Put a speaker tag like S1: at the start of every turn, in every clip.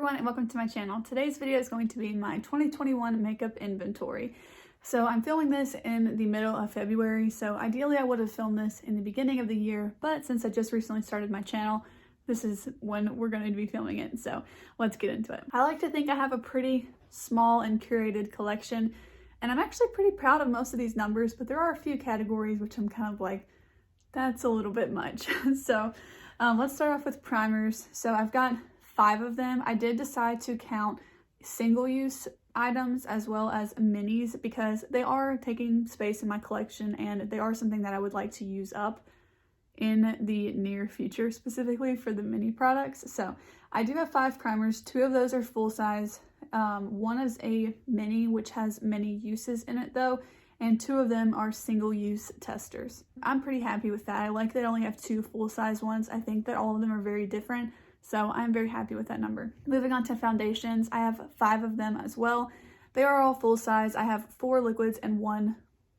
S1: everyone and welcome to my channel. Today's video is going to be my 2021 makeup inventory. So I'm filming this in the middle of February, so ideally I would have filmed this in the beginning of the year, but since I just recently started my channel, this is when we're going to be filming it, so let's get into it. I like to think I have a pretty small and curated collection, and I'm actually pretty proud of most of these numbers, but there are a few categories which I'm kind of like, that's a little bit much. So let's start off with primers. So I've got 5 of them. I did decide to count single-use items as well as minis because they are taking space in my collection and they are something that I would like to use up in the near future, specifically for the mini products. So I do have 5 primers. 2 of those are full size. One is a mini, which has many uses in it though, and 2 of them are single-use testers. I'm pretty happy with that. I like that I only have 2 full-size ones. I think that all of them are very different, so I'm very happy with that number. Moving on to foundations, I have 5 of them as well. They are all full-size. I have 4 liquids and 1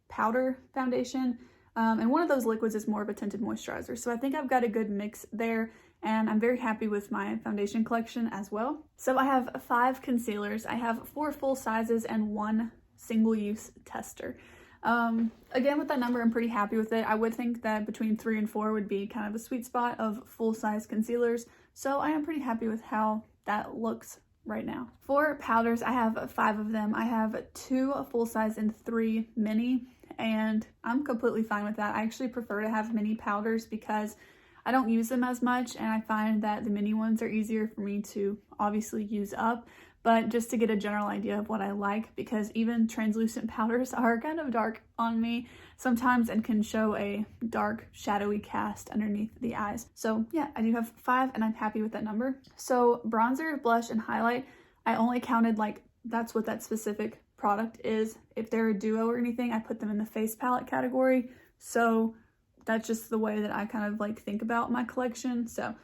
S1: powder foundation, and one of those liquids is more of a tinted moisturizer, so I think I've got a good mix there, and I'm very happy with my foundation collection as well. So I have 5 concealers. I have 4 full sizes and 1 single-use tester. Again, with that number, I'm pretty happy with it. I would think that between 3 and 4 would be kind of a sweet spot of full-size concealers, so I am pretty happy with how that looks right now. For powders, I have 5 of them. I have 2 full-size and 3 mini, and I'm completely fine with that. I actually prefer to have mini powders because I don't use them as much, and I find that the mini ones are easier for me to obviously use up. But just to get a general idea of what I like, because even translucent powders are kind of dark on me sometimes and can show a dark, shadowy cast underneath the eyes. So yeah, I do have 5 and I'm happy with that number. So bronzer, blush, and highlight, I only counted like that's what that specific product is. If they're a duo or anything, I put them in the face palette category. So that's just the way that I kind of like think about my collection. So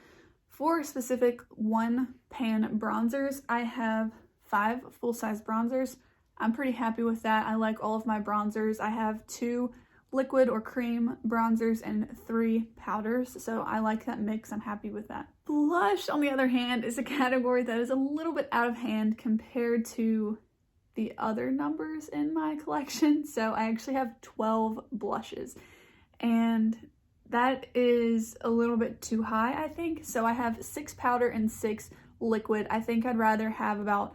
S1: for specific 1 pan bronzers, I have 5 full-size bronzers. I'm pretty happy with that. I like all of my bronzers. I have 2 liquid or cream bronzers and 3 powders, so I like that mix. I'm happy with that. Blush, on the other hand, is a category that is a little bit out of hand compared to the other numbers in my collection. So I actually have 12 blushes, and that is a little bit too high, I think. So I have 6 powder and 6 liquid. I think I'd rather have about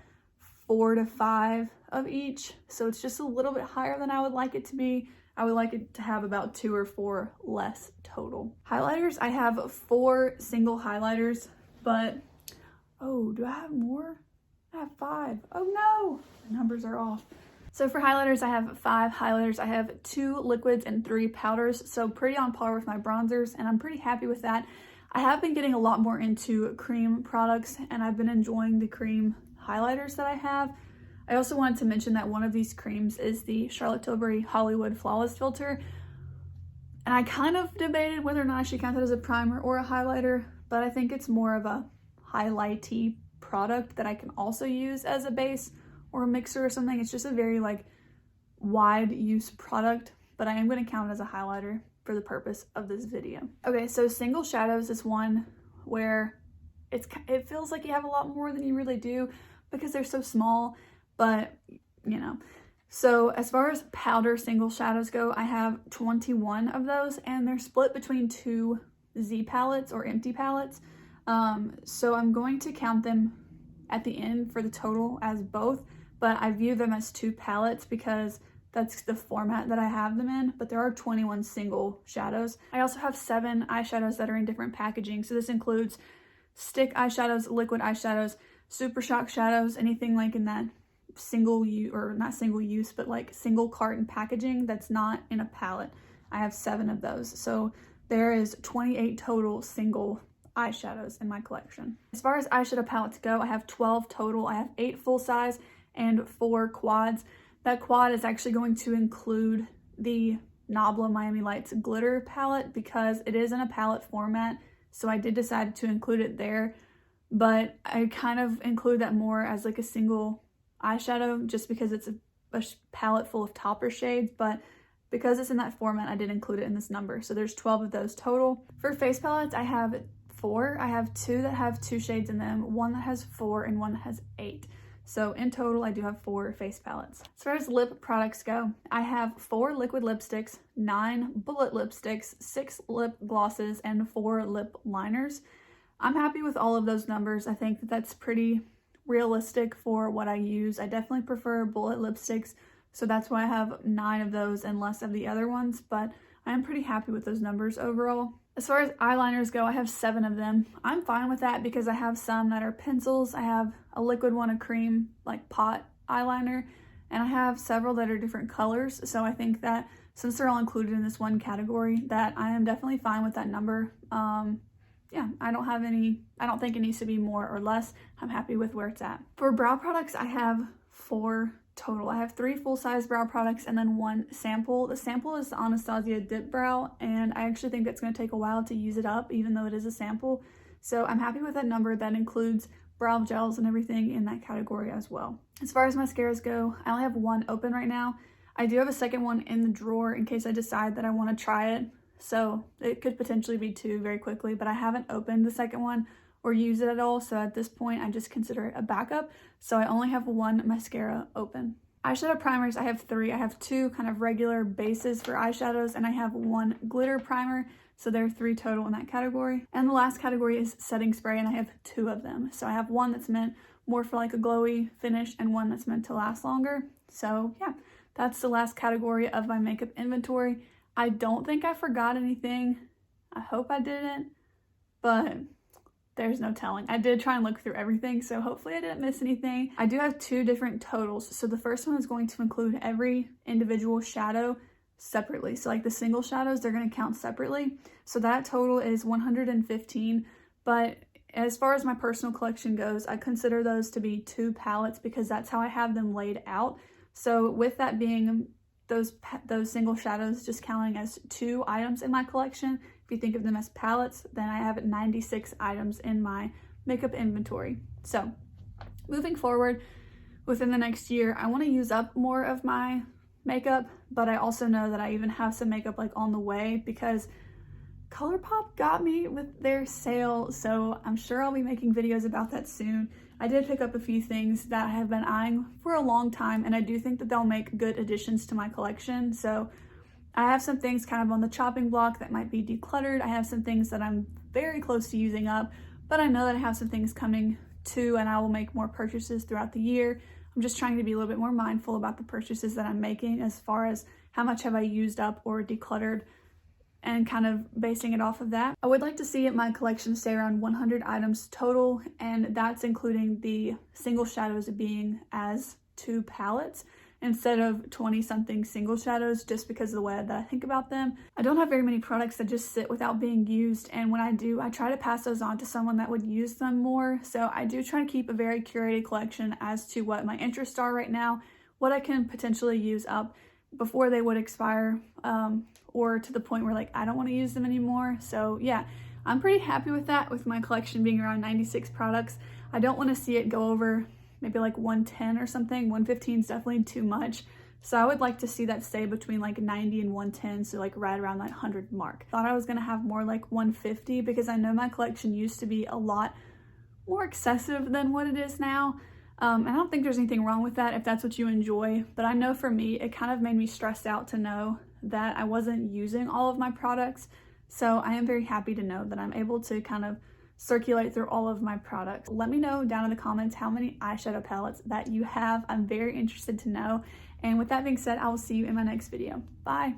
S1: 4 to 5 of each. So it's just a little bit higher than I would like it to be. I would like it to have about 2 or 4 less total. Highlighters, I have 4 single highlighters, but, oh, do I have more? I have 5. Oh no, the numbers are off. So for highlighters, I have 5 highlighters. I have 2 liquids and 3 powders, so pretty on par with my bronzers, and I'm pretty happy with that. I have been getting a lot more into cream products, and I've been enjoying the cream highlighters that I have. I also wanted to mention that one of these creams is the Charlotte Tilbury Hollywood Flawless Filter, and I kind of debated whether or not I should count it as a primer or a highlighter, but I think it's more of a highlighty product that I can also use as a base or a mixer or something. It's just a very like wide use product, but I am going to count it as a highlighter for the purpose of this video. Okay, so single shadows is one where it feels like you have a lot more than you really do because they're so small, but you know. So as far as powder single shadows go, I have 21 of those, and they're split between 2 Z palettes or empty palettes. So I'm going to count them at the end for the total as both, but I view them as 2 palettes because that's the format that I have them in, but there are 21 single shadows. I also have 7 eyeshadows that are in different packaging, so this includes stick eyeshadows, liquid eyeshadows, super shock shadows, anything like in that single use, or not single use, but like single carton packaging that's not in a palette. I have 7 of those, so there is 28 total single eyeshadows in my collection. As far as eyeshadow palettes go, I have 12 total. I have 8 full size and 4 quads. That quad is actually going to include the Nabla Miami Lights glitter palette because it is in a palette format, so I did decide to include it there, but I kind of include that more as like a single eyeshadow just because it's a palette full of topper shades, but because it's in that format, I did include it in this number. So there's 12 of those total. For face palettes, I have 4. I have 2 that have 2 shades in them, 1 that has 4, and 1 that has 8. So in total, I do have 4 face palettes. As far as lip products go, I have 4 liquid lipsticks, 9 bullet lipsticks, 6 lip glosses, and 4 lip liners. I'm happy with all of those numbers. I think that that's pretty realistic for what I use. I definitely prefer bullet lipsticks, so that's why I have 9 of those and less of the other ones, but I'm pretty happy with those numbers overall. As far as eyeliners go, I have 7 of them. I'm fine with that because I have some that are pencils. I have a liquid one, a cream, like pot eyeliner, and I have several that are different colors. So I think that since they're all included in this one category, that I am definitely fine with that number. Yeah, I don't think it needs to be more or less. I'm happy with where it's at. For brow products, I have 4 total. I have 3 full-size brow products and then 1 sample. The sample is the Anastasia Dip Brow, and I actually think that's going to take a while to use it up, even though it is a sample. So I'm happy with that number. That includes brow gels and everything in that category as well. As far as mascaras go, I only have 1 open right now. I do have a second one in the drawer in case I decide that I want to try it. So it could potentially be 2 very quickly, but I haven't opened the second one or use it at all, so at this point I just consider it a backup. So I only have 1 mascara open. Eyeshadow primers, I have 3. I have 2 kind of regular bases for eyeshadows, and I have 1 glitter primer, so there are 3 total in that category. And the last category is setting spray, and I have 2 of them. So I have 1 that's meant more for like a glowy finish and 1 that's meant to last longer. So yeah, that's the last category of my makeup inventory. I don't think I forgot anything. I hope I didn't, but there's no telling. I did try and look through everything, so hopefully I didn't miss anything. I do have 2 different totals. So the first one is going to include every individual shadow separately. So like the single shadows, they're going to count separately. So that total is 115. But as far as my personal collection goes, I consider those to be 2 palettes because that's how I have them laid out. So with that being those single shadows just counting as 2 items in my collection, if you think of them as palettes, then I have 96 items in my makeup inventory. So moving forward within the next year, I want to use up more of my makeup, but I also know that I even have some makeup like on the way because ColourPop got me with their sale, so I'm sure I'll be making videos about that soon. I did pick up a few things that I have been eyeing for a long time, and I do think that they'll make good additions to my collection. So I have some things kind of on the chopping block that might be decluttered. I have some things that I'm very close to using up, but I know that I have some things coming too, and I will make more purchases throughout the year. I'm just trying to be a little bit more mindful about the purchases that I'm making as far as how much have I used up or decluttered, and kind of basing it off of that. I would like to see my collection stay around 100 items total, and that's including the single shadows being as 2 palettes instead of 20 something single shadows, just because of the way that I think about them. I don't have very many products that just sit without being used, and when I do, I try to pass those on to someone that would use them more. So I do try to keep a very curated collection as to what my interests are right now, what I can potentially use up before they would expire, or to the point where like I don't want to use them anymore. So yeah, I'm pretty happy with that, with my collection being around 96 products. I don't want to see it go over maybe like 110 or something. 115 is definitely too much. So I would like to see that stay between like 90 and 110, so like right around that 100 mark. Thought I was gonna have more like 150 because I know my collection used to be a lot more excessive than what it is now. And I don't think there's anything wrong with that if that's what you enjoy, but I know for me, it kind of made me stressed out to know that I wasn't using all of my products. So I am very happy to know that I'm able to kind of circulate through all of my products. Let me know down in the comments how many eyeshadow palettes that you have. I'm very interested to know. And with that being said, I will see you in my next video. Bye.